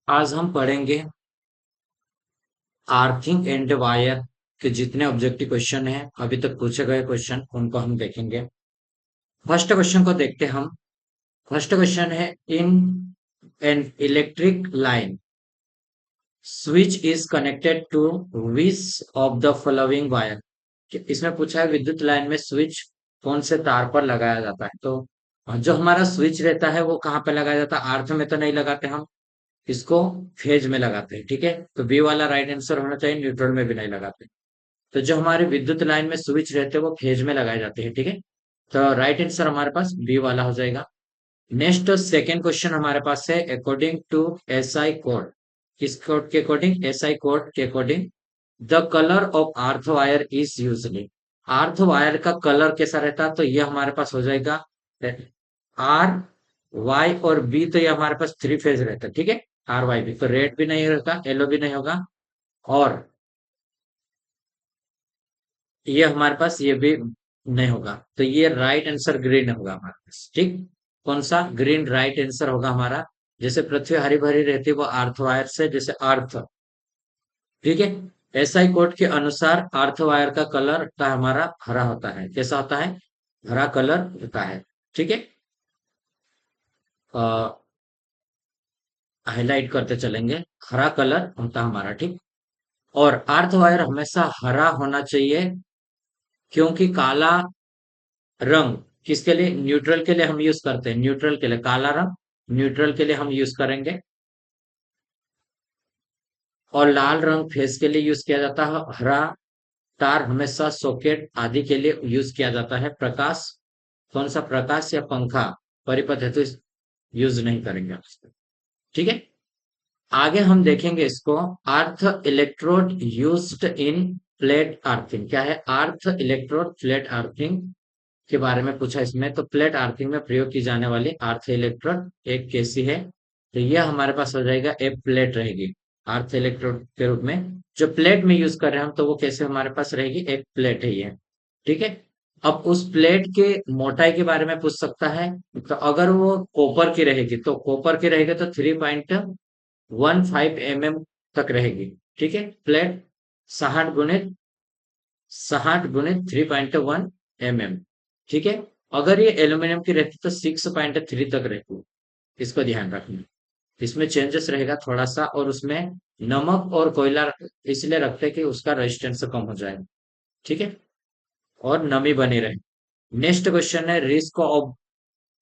आज हम पढ़ेंगे आर्थिंग एंड वायर के जितने ऑब्जेक्टिव क्वेश्चन हैं अभी तक पूछे गए क्वेश्चन उनको हम देखेंगे। फर्स्ट क्वेश्चन को देखते हैं हम। फर्स्ट क्वेश्चन है in an electric line switch is connected to which of the following wire. इसमें पूछा है विद्युत लाइन में स्विच कौन से तार पर लगाया जाता है। तो जो हमारा स्विच रहता है वो कहाँ पे लगाया जाता है? अर्थ में तो नहीं लगाते हम, इसको फेज में लगाते हैं। ठीक है, तो बी वाला राइट आंसर होना चाहिए, न्यूट्रल में भी नहीं लगाते। तो जो हमारे विद्युत लाइन में स्विच रहते हैं वो फेज में लगाए जाते हैं। ठीक है, तो राइट आंसर हमारे पास बी वाला हो जाएगा। नेक्स्ट सेकेंड क्वेश्चन हमारे पास है according to S I code. किस कोड के अकॉर्डिंग? एस आई कोड के according the colour of earth wire is usually. Earth wire का कलर कैसा रहता है? तो ये हमारे पास हो जाएगा आर वाई और बी। तो ये हमारे पास थ्री फेज रहता है। ठीक है, आर वाई बी, तो रेड भी नहीं रहता, येलो भी नहीं होगा, और ये हमारे पास ये भी नहीं होगा। तो ये राइट आंसर ग्रीन होगा हमारे पास। ठीक, कौन सा? ग्रीन राइट आंसर होगा हमारा। जैसे पृथ्वी हरी भरी रहती है वो अर्थ वायर से, जैसे अर्थ। ठीक है, एसआई कोड के अनुसार अर्थ वायर का कलर का हमारा हरा होता है। कैसा होता है? हरा कलर होता है। ठीक है, हाईलाइट करते चलेंगे। हरा कलर होता है हमारा। ठीक, और अर्थ वायर हमेशा हरा होना चाहिए, क्योंकि काला रंग किसके लिए? न्यूट्रल के लिए हम यूज करते हैं। न्यूट्रल के लिए काला रंग न्यूट्रल के लिए हम यूज करेंगे, और लाल रंग फेस के लिए यूज किया जाता है। हरा तार हमेशा सॉकेट आदि के लिए यूज किया जाता है। प्रकाश, कौन सा प्रकाश या पंखा परिपथ है तो यूज नहीं करेंगे। ठीक है, आगे हम देखेंगे इसको। Earth electrode used in plate earthing. क्या है? अर्थ इलेक्ट्रोड प्लेट अर्थिंग के बारे में पूछा इसमें। तो प्लेट अर्थिंग में प्रयोग की जाने वाली अर्थ इलेक्ट्रोड एक कैसी है? तो यह हमारे पास हो जाएगा एक प्लेट रहेगी अर्थ इलेक्ट्रोड के रूप में। जो प्लेट में यूज कर रहे हैं हम, तो वो कैसे हमारे पास रहेगी? एक प्लेट है ये। ठीक है, अब उस प्लेट के मोटाई के बारे में पूछ सकता है। तो अगर वो कॉपर की रहेगी, तो कॉपर की रहेगी तो 3.15 तक रहेगी। ठीक है, प्लेट 60 गुणित 3.1 mm। ठीक है, अगर ये एल्यूमिनियम की रहती तो 6.3 तक रहती। इसको ध्यान रखना, इसमें चेंजेस रहेगा थोड़ा सा, और उसमें नमक और कोयला इसलिए रखते हैं कि उसका रेजिस्टेंस कम हो जाए। ठीक है, और नमी बनी रहे। नेक्स्ट क्वेश्चन है risk of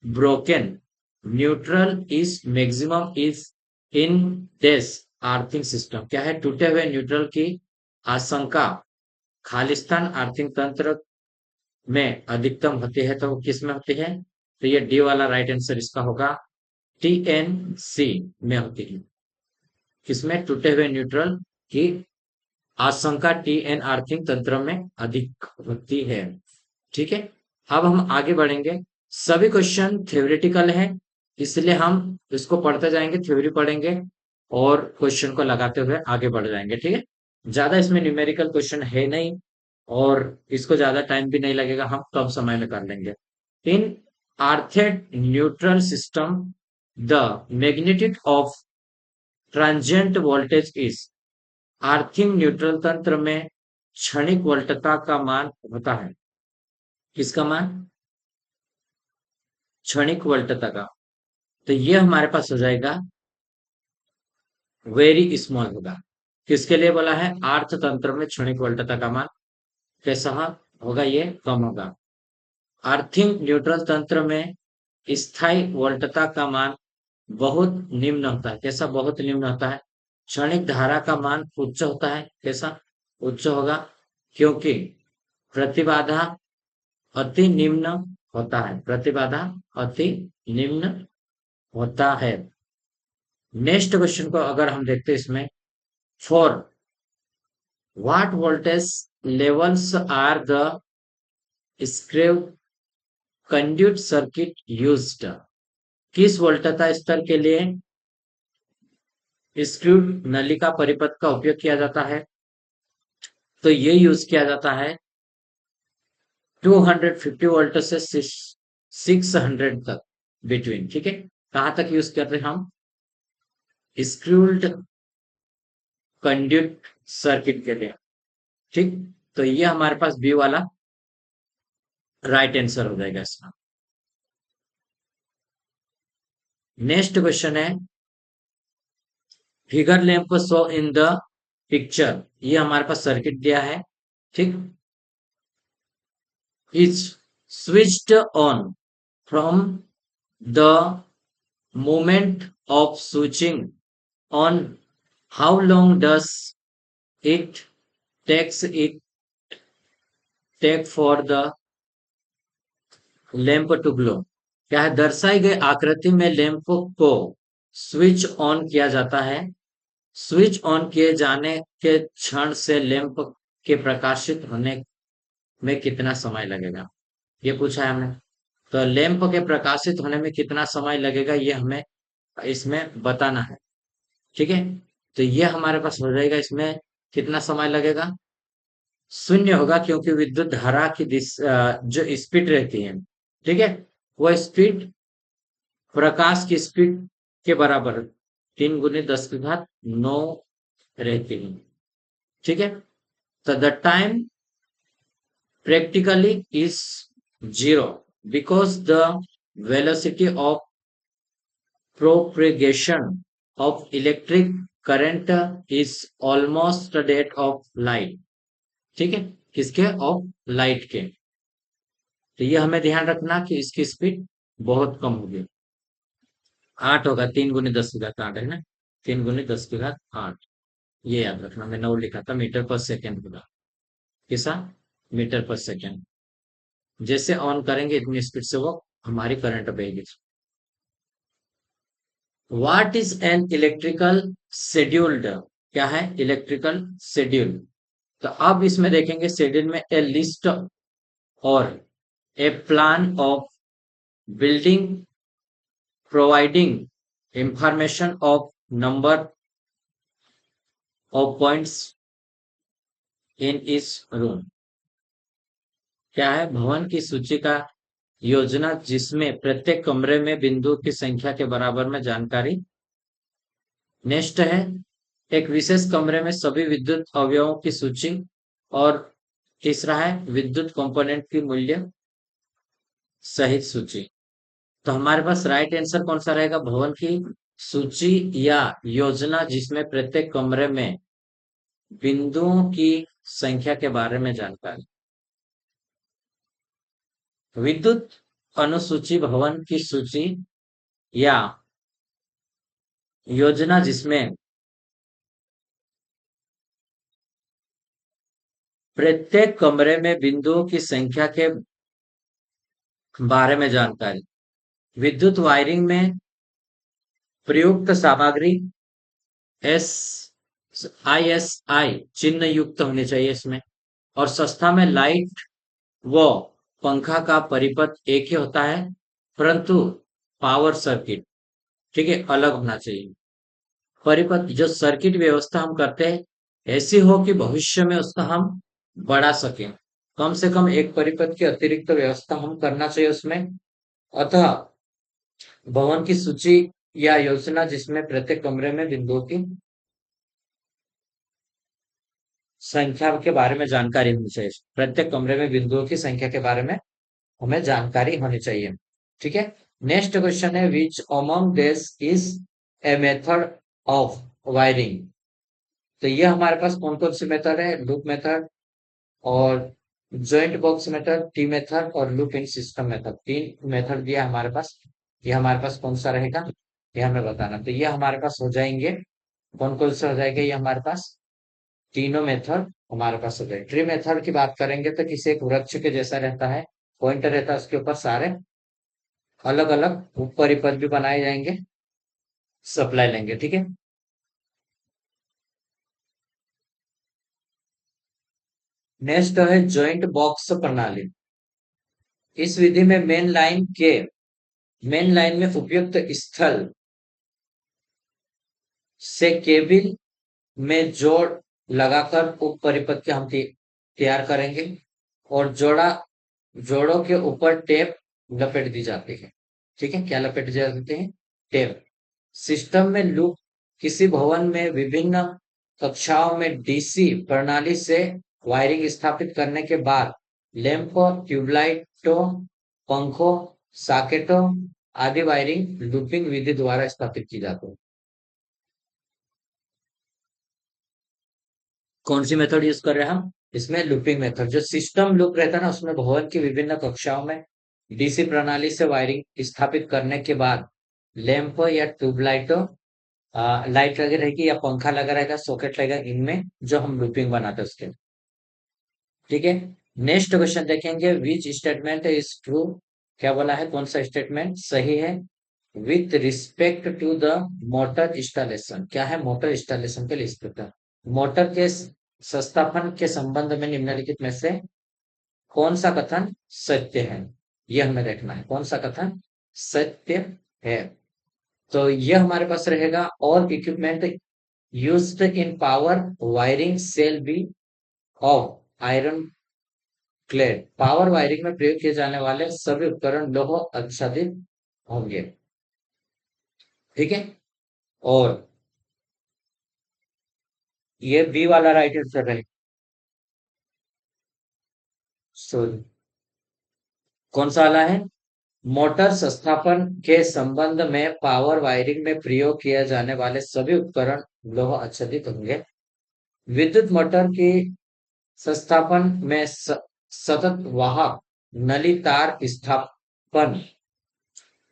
broken neutral is maximum is in this earthing system. क्या है? टूटे हुए न्यूट्रल की आशंका खालिस्तान अर्थिंग तंत्र में अधिकतम होती है। तो वो किस में होती है? तो ये डी वाला राइट आंसर इसका होगा। टीएनसी में होती है। किसमें? टूटे हुए न्यूट्रल की आशंका टीएन अर्थिंग तंत्र में अधिक होती है। ठीक है, अब हम आगे बढ़ेंगे। सभी क्वेश्चन थ्योरेटिकल है, इसलिए हम इसको पढ़ते जाएंगे, थ्योरी पढ़ेंगे और क्वेश्चन को लगाते हुए आगे बढ़ जाएंगे। ठीक है, ज्यादा इसमें न्यूमेरिकल क्वेश्चन है नहीं, और इसको ज्यादा टाइम भी नहीं लगेगा, हम कम समय में कर लेंगे। In earthed neutral system the magnitude of transient voltage is. Earthing neutral तंत्र में क्षणिक वोल्टता का मान होता है। किसका मान? क्षणिक वोल्टता का। तो ये हमारे पास हो जाएगा वेरी स्मॉल होगा। किसके लिए बोला है? अर्थ तंत्र में क्षणिक वोल्टता का मान कैसा होगा? ये कम होगा। अर्थिंग न्यूट्रल तंत्र में स्थायी वोल्टता का मान बहुत निम्न होता है। कैसा? बहुत निम्न होता है। क्षणिक धारा का मान उच्च होता है। कैसा? उच्च होगा, क्योंकि प्रतिबाधा अति निम्न होता है। प्रतिबाधा अति निम्न होता है। नेक्स्ट क्वेश्चन को अगर हम देखते हैं इसमें, for what voltage levels are the screw conduit circuit used. किस वोल्टता स्तर के लिए स्क्रू नलिका परिपथ का उपयोग किया जाता है? तो ये यूज किया जाता है 250 वोल्ट से 600 तक बिटवीन। ठीक है, कहां तक यूज कर रहे हैं हम? स्क्रूल्ड कंड्यूट सर्किट के लिए। ठीक, तो ये हमारे पास बी वाला राइट आंसर हो जाएगा इसका। नेक्स्ट क्वेश्चन है, figure lamp show in the picture, ये हमारे पास सर्किट दिया है। ठीक, is switched on from the moment of switching on, how long does it take for the lamp to glow? क्या है, दर्शाई गई आकृति में लैंप को स्विच ऑन किया जाता है। स्विच ऑन किए जाने के क्षण से लैंप के प्रकाशित होने में कितना समय लगेगा, ये पूछा है हमने। तो लैंप के प्रकाशित होने में कितना समय लगेगा ये हमें इसमें बताना है। ठीक है, तो ये हमारे पास हो जाएगा, इसमें कितना समय लगेगा, शून्य होगा, क्योंकि विद्युत धारा की जो स्पीड रहती है, ठीक है, वो स्पीड प्रकाश की स्पीड के बराबर 3 × 10⁻⁹ रहती है। ठीक है, तो the time practically is 0 because the velocity of propagation of electric current is almost that of light। ठीक है, किसके, ऑफ लाइट के। तो ये हमें ध्यान रखना कि इसकी स्पीड बहुत कम होगी, 8 होगा, 3 × 10⁻⁸ है ना, 3 × 10⁸ ये याद रखना, मैंने वो लिखा था मीटर पर सेकेंड होगा, किसा, मीटर पर सेकेंड। जैसे ऑन करेंगे इतनी स्पीड से वो हमारी करंट बहेगी। What is an electrical scheduled, क्या है, इलेक्ट्रिकल शेड्यूल। तो अब इसमें देखेंगे शेड्यूल में ए लिस्ट और a plan of building providing information of number of points in इस रूम। क्या है, भवन की सूची का योजना जिसमें प्रत्येक कमरे में बिंदु की संख्या के बराबर में जानकारी। नेक्स्ट है, एक विशेष कमरे में सभी विद्युत अवयवों की सूची। और तीसरा है विद्युत कंपोनेंट की मूल्य सहित सूची। तो हमारे पास राइट आंसर कौन सा रहेगा, भवन की सूची या योजना जिसमें प्रत्येक कमरे में बिंदुओं की संख्या के बारे में जानकारी। विद्युत अनुसूची भवन की सूची या योजना जिसमें प्रत्येक कमरे में बिंदुओं की संख्या के बारे में जानकारी। विद्युत वायरिंग में प्रयुक्त सामग्री ISI चिन्ह युक्त होनी चाहिए इसमें। और संस्था में लाइट व पंखा का परिपथ एक ही होता है, परंतु पावर सर्किट, ठीक है, अलग होना चाहिए। परिपथ जो सर्किट व्यवस्था हम करते हैं ऐसी हो कि भविष्य में उसका हम बढ़ा सकें, कम से कम एक परिपथ की अतिरिक्त व्यवस्था हम करना चाहिए उसमें। अतः भवन की सूची या योजना जिसमें प्रत्येक कमरे में बिंदुओं की संख्या के बारे में जानकारी होनी चाहिए। प्रत्येक कमरे में बिंदुओं की संख्या के बारे में हमें जानकारी होनी चाहिए। ठीक है, नेक्स्ट क्वेश्चन है, which among this is a method of wiring. तो ये हमारे पास कौन कौन सी मेथड है, लूप मेथड और joint box method, T method और loop in system method. 3 method दिया हमारे पास, ये हमारे पास कौन सा रहेगा ये हमें बताना। तो ये हमारे पास हो जाएंगे, कौन कौन सा हो जाएगा, ये हमारे पास तीनों मेथड हमारे पास हो जाए। ट्री मेथड की बात करेंगे तो किसी एक वृक्ष के जैसा रहता है, पॉइंटर रहता है, उसके ऊपर सारे अलग अलग परिपथ भी बनाए जाएंगे, सप्लाई लेंगे। ठीक है, नेक्स्ट है जॉइंट बॉक्स प्रणाली। इस विधि में मेन लाइन में उपयुक्त स्थल से केबल में जोड़ लगाकर उप परिपथ के हम तैयार करेंगे और जोड़ों के ऊपर टेप लपेट दी जाती है। ठीक है, क्या लपेट दी जाती है, टेप। सिस्टम में लूप किसी भवन में विभिन्न कक्षाओं में डीसी प्रणाली से वायरिंग स्थापित करने के बाद लैंप, ट्यूबलाइटों, पंखों, सॉकेटों आदि वायरिंग लूपिंग विधि द्वारा स्थापित की जाती है। कौन सी मेथड यूज कर रहे हैं हम? इसमें लूपिंग मेथड। जो सिस्टम लूप रहता है ना, उसमें भवन की विभिन्न कक्षाओं में डीसी प्रणाली से वायरिंग स्थापित करने के बाद लैंप या ट्यूबलाइट लाइट लगी रहेगी या पंखा लगा रहेगा, सॉकेट लगेगा, इनमें जो हम लूपिंग बनाते हैं उसके। ठीक है। नेक्स्ट क्वेश्चन देखेंगे, विच स्टेटमेंट इज ट्रू? क्या बोला है, कौन सा स्टेटमेंट सही है? With respect to the motor installation. क्या है? मोटर इंस्टॉलेशन के लिए मोटर के संस्थापन के संबंध में निम्नलिखित में से कौन सा कथन सत्य है? यह हमें देखना है, कौन सा कथन सत्य है। तो यह हमारे पास रहेगा, और equipment used in power wiring shall be of iron clad. Power wiring में प्रयोग किए जाने वाले सभी उपकरण लोह आच्छादित होंगे। ठीक है। और ये बी वाला राइट आंसर है। सॉरी, कौन सा वाला है? मोटर संस्थापन के संबंध में पावर वायरिंग में प्रयोग किए जाने वाले सभी उपकरण लोह आच्छादित होंगे। विद्युत मोटर की संस्थापन में सतत वाहक नली तार स्थापन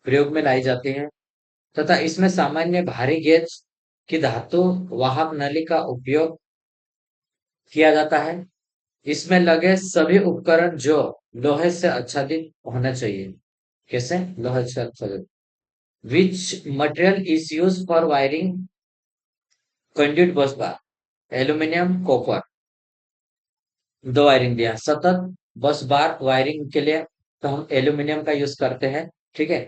प्रयोग में लाई जाती है, तथा इसमें सामान्य भारी गेज की धातु वाहक नली का उपयोग किया जाता है। इसमें लगे सभी उपकरण जो लोहे से आच्छादित होना चाहिए। कैसे? लोहे से आच्छादित। Which material is use for wiring conduit bus bar? Aluminium, copper. दो वायरिंग दिया। सतत बस बार वायरिंग के लिए तो हम एल्यूमिनियम का यूज करते हैं। ठीक है।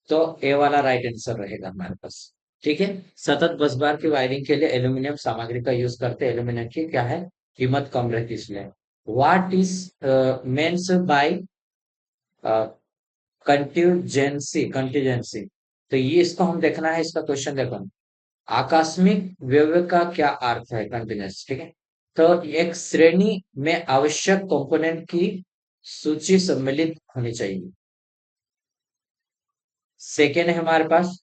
तो ए वाला राइट आंसर रहेगा हमारे पास। ठीक है। सतत बस बार की वायरिंग के लिए एल्यूमिनियम सामग्री का यूज करते हैं। एल्यूमिनियम की क्या है, कीमत कम रहती है इसलिए। What is means by contingency? तो ये इसको हम देखना है, इसका क्वेश्चन देखो। आकस्मिक व्यवहार का क्या अर्थ है कंटीजेंसी? ठीक है। तो एक श्रेणी में आवश्यक कंपोनेंट की सूची सम्मिलित होनी चाहिए। सेकेंड है हमारे पास,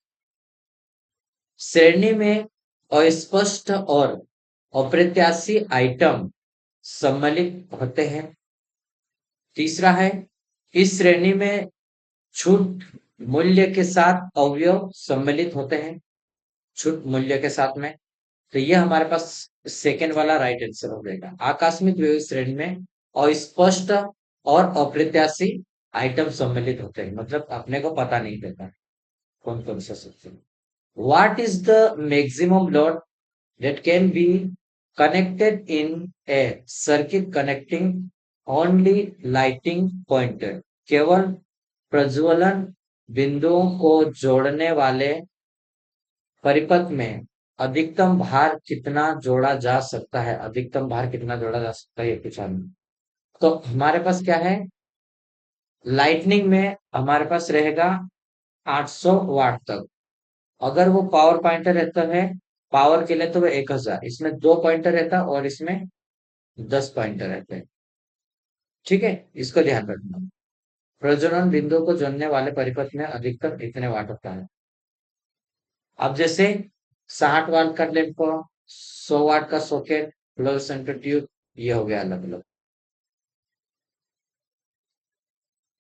श्रेणी में अस्पष्ट और अप्रत्याशी आइटम सम्मिलित होते हैं। तीसरा है, इस श्रेणी में छूट मूल्य के साथ अवयव सम्मिलित होते हैं। छूट मूल्य के साथ में। तो ये हमारे पास सेकेंड वाला राइट आंसर हो जाएगा। आकस्मिक व्यय श्रेणी में अस्पष्ट और अप्रत्याशी आइटम सम्मिलित होते हैं, मतलब अपने को पता नहीं रहता कौन कौन सा सबसे। What is the maximum load that can be connected in A circuit connecting only lighting pointer? केवल प्रज्वलन बिंदुओं को जोड़ने वाले परिपथ में अधिकतम भार कितना जोड़ा जा सकता है? अधिकतम भार कितना जोड़ा जा सकता है, ये पूछा हमने। तो हमारे पास क्या है, लाइटनिंग में हमारे पास रहेगा 800 वाट तक। अगर वो पावर पॉइंटर रहता है पावर के लिए तो वो 1000, इसमें 2 पॉइंटर रहता है और इसमें 10 पॉइंटर रहते हैं। ठीक है, इसको ध्यान रखना। प्रज्वलन बिंदु को जोड़ने वाले परिपथ में अधिकतम इतने वाट होता है। अब जैसे 60 वाट का लैंप, 100 वाट का सॉकेट प्लस सेंटर ट्यूब, ये हो गया अलग अलग।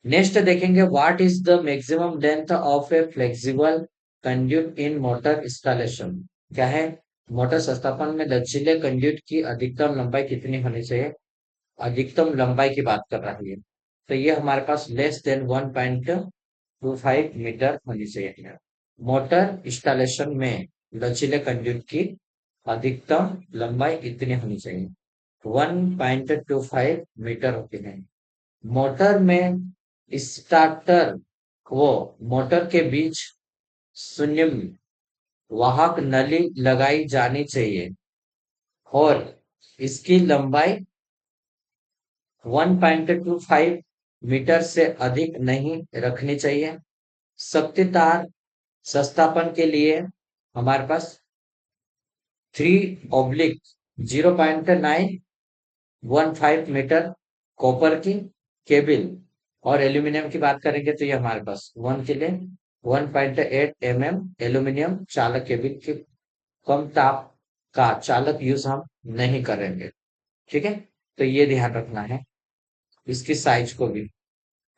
नेक्स्ट देखेंगे, what is the maximum length of A flexible conduit in motor installation? क्या है? मोटर संस्थापन में लचीले कंड्यूट की अधिकतम लंबाई कितनी होनी चाहिए? अधिकतम लंबाई की बात कर रही है, तो ये हमारे पास लेस देन 1.25 मीटर होनी चाहिए। मोटर इंस्टॉलेशन में लचीले कंड्यूट की अधिकतम लंबाई इतनी होनी चाहिए, 1.25 मीटर होती है। मोटर में स्टार्टर वो मोटर के बीच शून्य वाहक नली लगाई जानी चाहिए और इसकी लंबाई 1.25 मीटर से अधिक नहीं रखनी चाहिए। शक्ति तार संस्थापन के लिए हमारे पास 3/0.915 कॉपर की केबल, और एल्यूमिनियम की बात करेंगे तो ये हमारे पास 1 के लिए 1.8 mm एल्यूमिनियम चालक केबल के कम ताप का चालक यूज हम नहीं करेंगे। ठीक है, तो ये ध्यान रखना है इसकी साइज को भी।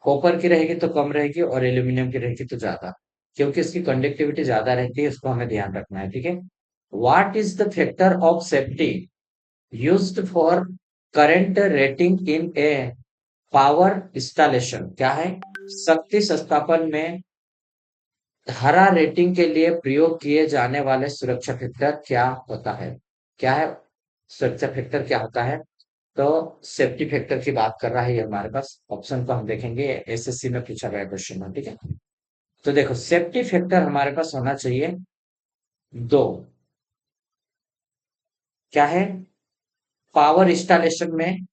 कॉपर की रहेगी तो कम रहेगी और एल्यूमिनियम की रहेगी तो ज्यादा, क्योंकि इसकी कंडक्टिविटी ज्यादा रहती है, इसको हमें ध्यान रखना है। ठीक है, what is the factor of safety used for current rating in a power installation? क्या है? शक्ति संस्थापन में धारा रेटिंग के लिए प्रयोग किए जाने वाले सुरक्षा फैक्टर क्या होता है? क्या है सुरक्षा फैक्टर, क्या होता है? तो सेफ्टी फैक्टर की बात कर रहा है ये हमारे पास। ऑप्शन को हम देखेंगे, एसएससी में पूछा गया क्वेश्चन है। ठीक है, तो देखो सेफ्टी फैक्टर हमारे पास होना चाहिए दो। क्या है? पावर इंस्टॉलेशन में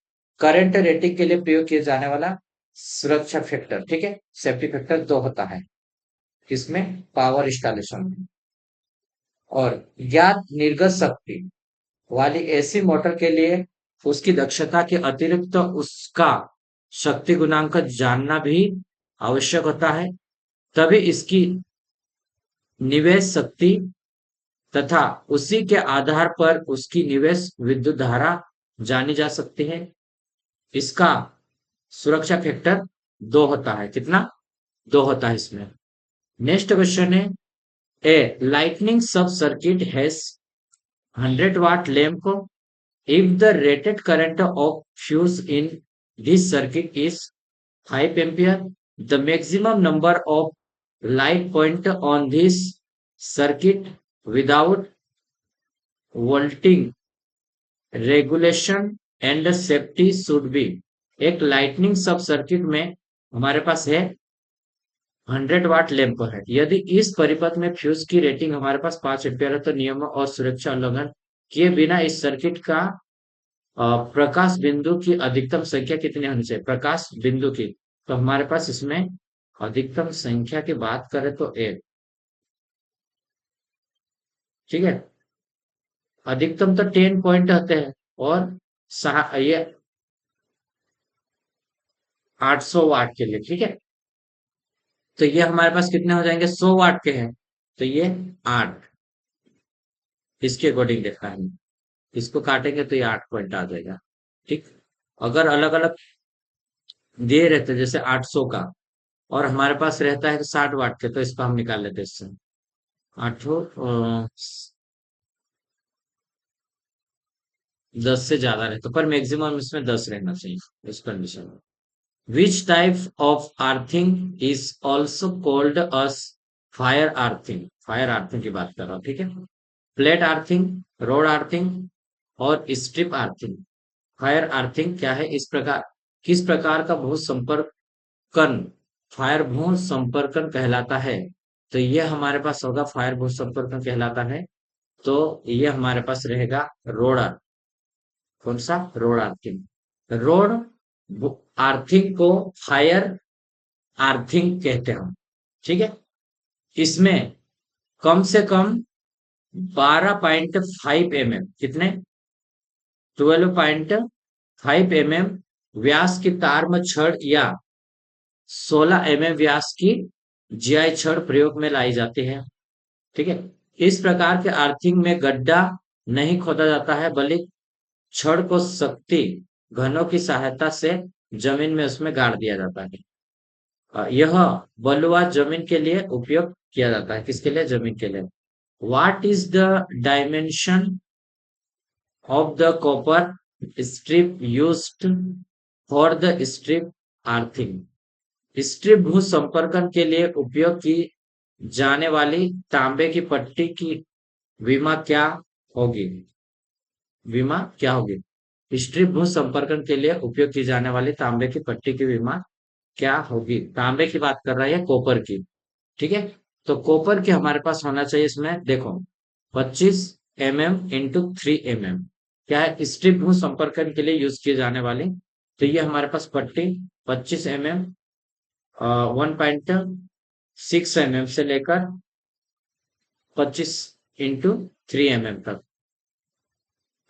करंट रेटिंग के लिए प्रयोग किया जाने वाला सुरक्षा फैक्टर। ठीक है, सेफ्टी फैक्टर दो होता है किसमें? पावर इंस्टॉलेशन में। और ज्ञात निर्गत शक्ति वाली एसी मोटर के लिए उसकी दक्षता के अतिरिक्त उसका शक्ति गुणांक जानना भी आवश्यक होता है, तभी इसकी निवेश शक्ति तथा उसी के आधार पर उसकी निवेश विद्युत धारा जानी जा सकती है। इसका सुरक्षा फैक्टर दो होता है। कितना? दो होता है इसमें। नेक्स्ट क्वेश्चन है, ए लाइटनिंग सब circuit has 100 watt lamp if the rated current of fuse in this circuit is 5 ampere, the maximum number of light point on this circuit without volting regulation and safety should be। एक lightning सब circuit में हमारे पास है 100 वाट lamp है। यदि इस परिपथ में फ्यूज की रेटिंग हमारे पास 5 एम्पियर है तो नियमों और सुरक्षा उल्लंघन किए बिना इस सर्किट का प्रकाश बिंदु की अधिकतम संख्या कितनी होनी चाहिए? प्रकाश बिंदु की, तो हमारे पास इसमें अधिकतम संख्या की बात करें तो एक। ठीक है, अधिकतम तो 10 पॉइंट होते हैं, और ये 800 वाट के लिए। ठीक है, तो ये हमारे पास कितने हो जाएंगे? 100 वाट के हैं, तो ये 8, इसके अकॉर्डिंग देखा है। इसको काटेंगे तो ये 8 पॉइंट आ जाएगा। ठीक, अगर अलग अलग दिए रहते जैसे 800 का, और हमारे पास रहता है 60 वाट के, तो इसको हम निकाल लेते हैं इससे। 10 से ज्यादा रहता, पर मैक्सिमम इसमें 10 रहना चाहिए इस कंडीशन में। Which type of earthing is also called us fire earthing? Fire earthing की बात कर रहा हूँ। ठीक है, प्लेट अर्थिंग, रोड अर्थिंग और स्ट्रिप अर्थिंग। फायर अर्थिंग क्या है? इस प्रकार किस प्रकार का भू संपर्कन फायर भू संपर्कन कहलाता है? तो ये हमारे पास होगा फायर भू संपर्कन कहलाता है, तो ये हमारे पास रहेगा रोड अर्थ। कौन सा? Road earthing. रोड अर्थिंग को फायर अर्थिंग कहते हैं। ठीक है, इसमें कम से कम 12.5 mm, कितने? 12.5 mm व्यास की तार में छड़ या 16 mm व्यास की जीआई छड़ प्रयोग में लाई जाती है। ठीक है, इस प्रकार के अर्थिंग में गड्ढा नहीं खोदा जाता है, बल्कि छड़ को शक्ति घनों की सहायता से जमीन में उसमें गाड़ दिया जाता है। यह बलुआ जमीन के लिए उपयोग किया जाता है। किसके लिए? जमीन के लिए। What is the dimension of the copper strip used for the strip earthing? Strip भू संपर्कन के लिए उपयोग की जाने वाली तांबे की पट्टी की विमा क्या होगी? विमा क्या होगी? स्ट्रिप भू संपर्कन के लिए उपयोग की जाने वाली तांबे की पट्टी की विमा क्या होगी? तांबे की बात कर रहा है, कॉपर की। ठीक है, तो कॉपर की हमारे पास होना चाहिए इसमें, देखो 25 mm x 3 mm। क्या है? स्ट्रिप भू संपर्कन के लिए यूज किए जाने वाली, तो ये हमारे पास पट्टी 25 mm 1.6 mm से लेकर 25 × 3 mm तक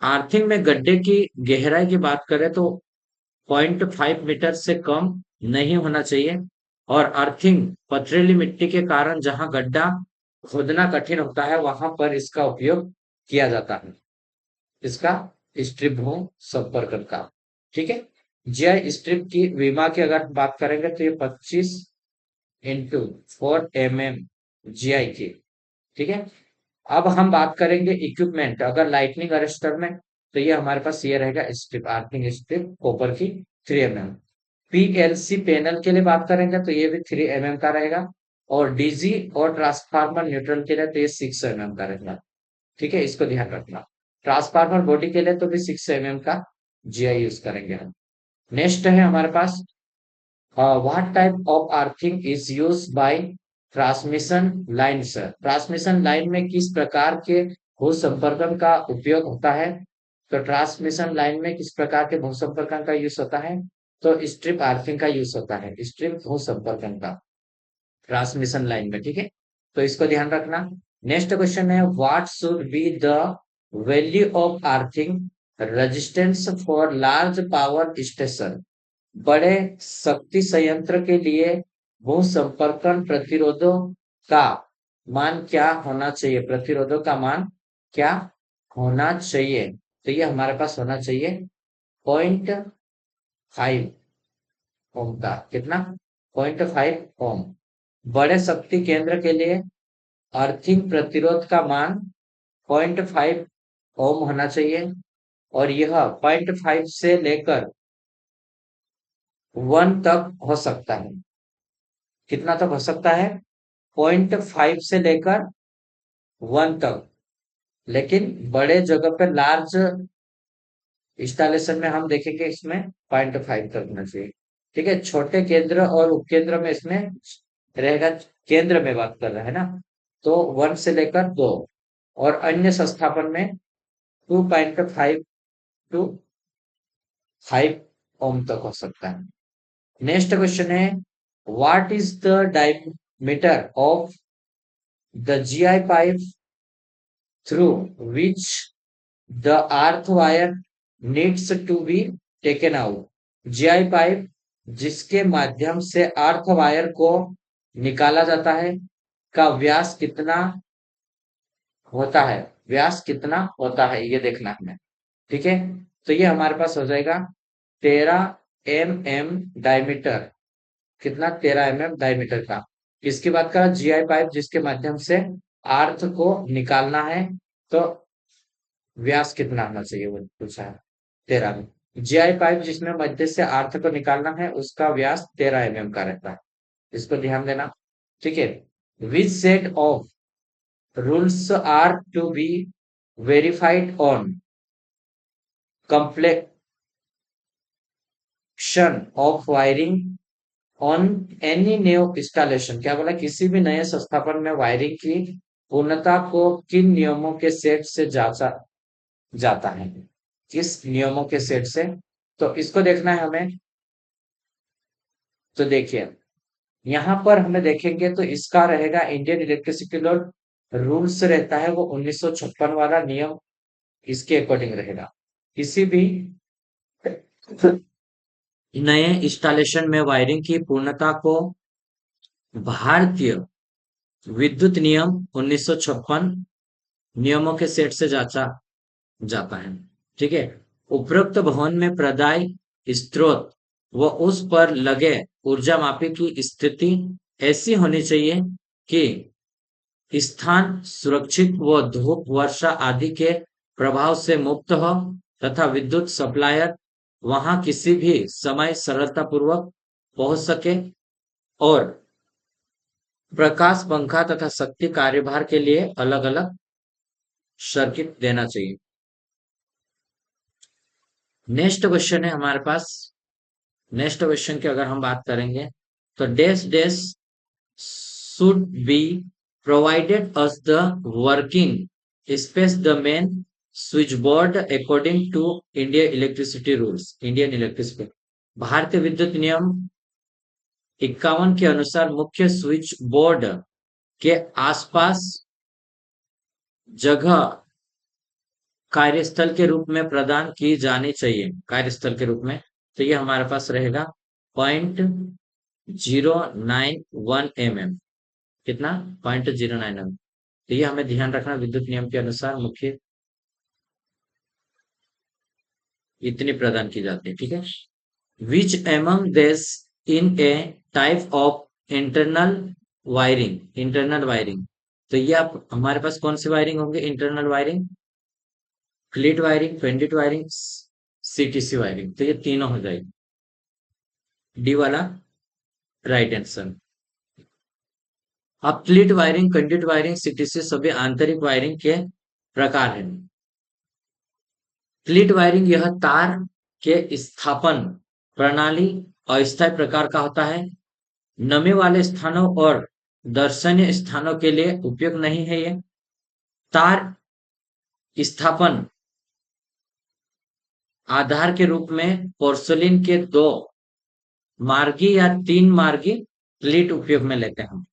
आर्थिंग में गड्ढे की गहराई की बात करें तो 0.5 मीटर से कम नहीं होना चाहिए। और अर्थिंग पथरीली मिट्टी के कारण जहां गड्ढा खोदना कठिन होता है वहां पर इसका उपयोग किया जाता है। इसका स्ट्रिप भूमि संपर्क का। ठीक है। जीआई स्ट्रिप की विमा की अगर बात करेंगे तो ये 25 × 4 mm जीआई की। ठीक है। अब हम बात करेंगे इक्विपमेंट, अगर लाइटनिंग अरेस्टर में तो ये हमारे पास ये रहेगा स्ट्रिप, आर्थिंग स्ट्रिप कॉपर की 3 mm। पीएलसी पैनल के लिए बात करेंगे तो ये भी 3 mm का रहेगा। और डीजी और ट्रांसफार्मर न्यूट्रल के लिए तो ये 6 mm का रहेगा। ठीक है, इसको ध्यान रखना। ट्रांसफार्मर बॉडी के लिए तो भी 6 mm का जीआई यूज करेंगे हम। नेक्स्ट है हमारे पास what type of earthing is use by transmission line sir. Transmission line में किस प्रकार के भू संपर्कन का उपयोग होता है? तो ट्रांसमिशन लाइन में किस प्रकार के भू संपर्कन का यूज होता है? तो स्ट्रिप आर्थिंग का यूज होता है, स्ट्रिप भू संपर्कन का ट्रांसमिशन लाइन में। ठीक है, तो इसको ध्यान रखना। नेक्स्ट क्वेश्चन है what should be the value of earthing resistance for large power station. बड़े शक्ति संयंत्र के लिए भू संपर्कन प्रतिरोधों का मान क्या होना चाहिए? प्रतिरोधों का मान क्या होना चाहिए? तो ये हमारे पास होना चाहिए 0.5 ओम का। कितना? 0.5 ओम। बड़े शक्ति केंद्र के लिए अर्थिंग प्रतिरोध का मान 0.5 ओम होना चाहिए। और यह 0.5 से लेकर 1 तक हो सकता है। कितना तक हो सकता है? 0.5 से लेकर 1 तक। लेकिन बड़े जगह पे लार्ज इंस्टॉलेशन में हम देखेंगे इसमें 0.5 तक होना चाहिए। ठीक है, छोटे केंद्र और उपकेंद्र में इसमें रहेगा, केंद्र में बात कर रहे हैं ना, तो 1 से लेकर 2। और अन्य संस्थापन में 2.5 टू 5 ओम तक हो सकता है। नेक्स्ट क्वेश्चन है what is the diameter of the GI pipe through which the earth wire needs to be taken out. GI pipe जिसके माध्यम से अर्थ वायर को निकाला जाता है का व्यास कितना होता है? व्यास कितना होता है ये देखना हमें। ठीक है, तो ये हमारे पास हो जाएगा 13 mm डायमीटर। कितना? 13 mm डायमीटर का। इसकी बात करें जीआई पाइप जिसके माध्यम से अर्थ को निकालना है तो व्यास कितना होना चाहिए वो पूछा है। 13 जीआई पाइप जिसमें मध्य से अर्थ को निकालना है उसका व्यास 13 mm का रहता है। इसको ध्यान देना। ठीक है, which set of rules are to be verified on completion of wiring on any new installation. क्या बोला? किसी भी नए संस्थापन में वायरिंग की पूर्णता को किन नियमों के सेट से जांचा जाता है? किस नियमों के सेट से? तो इसको देखना है हमें। तो देखिए यहां पर हमें देखेंगे तो इसका रहेगा इंडियन इलेक्ट्रिसिटी लॉ रूल्स रहता है वो 1956 वाला नियम, इसके अकॉर्डिंग रहेगा। किसी भी नए इंस्टॉलेशन में वायरिंग की पूर्णता को भारतीय विद्युत नियम 1956 नियमों के सेट से जांचा जाता है। ठीक है, उपरोक्त भवन में प्रदाय स्रोत व उस पर लगे ऊर्जा मापी की स्थिति ऐसी होनी चाहिए कि स्थान सुरक्षित व धूप वर्षा आदि के प्रभाव से मुक्त हो तथा विद्युत सप्लायर वहां किसी भी समय सरलता पूर्वक पहुंच सके। और प्रकाश पंखा तथा शक्ति कार्यभार के लिए अलग अलग सर्किट देना चाहिए। नेक्स्ट क्वेश्चन है हमारे पास। नेक्स्ट क्वेश्चन की अगर हम बात करेंगे तो dash dash should be provided as the working space the main switch board according to Indian electricity rules. Indian electricity भारतीय विद्युत नियम 51 के अनुसार मुख्य स्विच बोर्ड के आसपास जगह कार्यस्थल के रूप में प्रदान की जानी चाहिए, कार्यस्थल के रूप में, तो ये हमारे पास रहेगा 0.091 mm। कितना? 0.09 mm। तो ये हमें ध्यान रखना, विद्युत नियम के अनुसार मुख्य इतनी प्रदान की जाती है, ठीक है। Which among this in a type of internal wiring, तो ये आप हमारे पास कौन सी वायरिंग होंगे? इंटरनल वायरिंग, क्लिट वायरिंग, पेंडिट वायरिंग, सीटीसी वायरिंग, तो ये तीनों हो जाएगी। डी वाला राइट आंसर। अब क्लिट वायरिंग, कंडक्ट वायरिंग, सीटीसी सभी आंतरिक वायरिंग के प्रकार हैं। क्लिट वायरिंग यह तार के स्थापन प्रणाली अस्थायी प्रकार का होता है, नमी वाले स्थानों और दर्शनीय स्थानों के लिए उपयुक्त नहीं है। ये तार स्थापन आधार के रूप में पोर्सलिन के 2 मार्गी या 3 मार्गी क्लिट उपयोग में लेते हैं,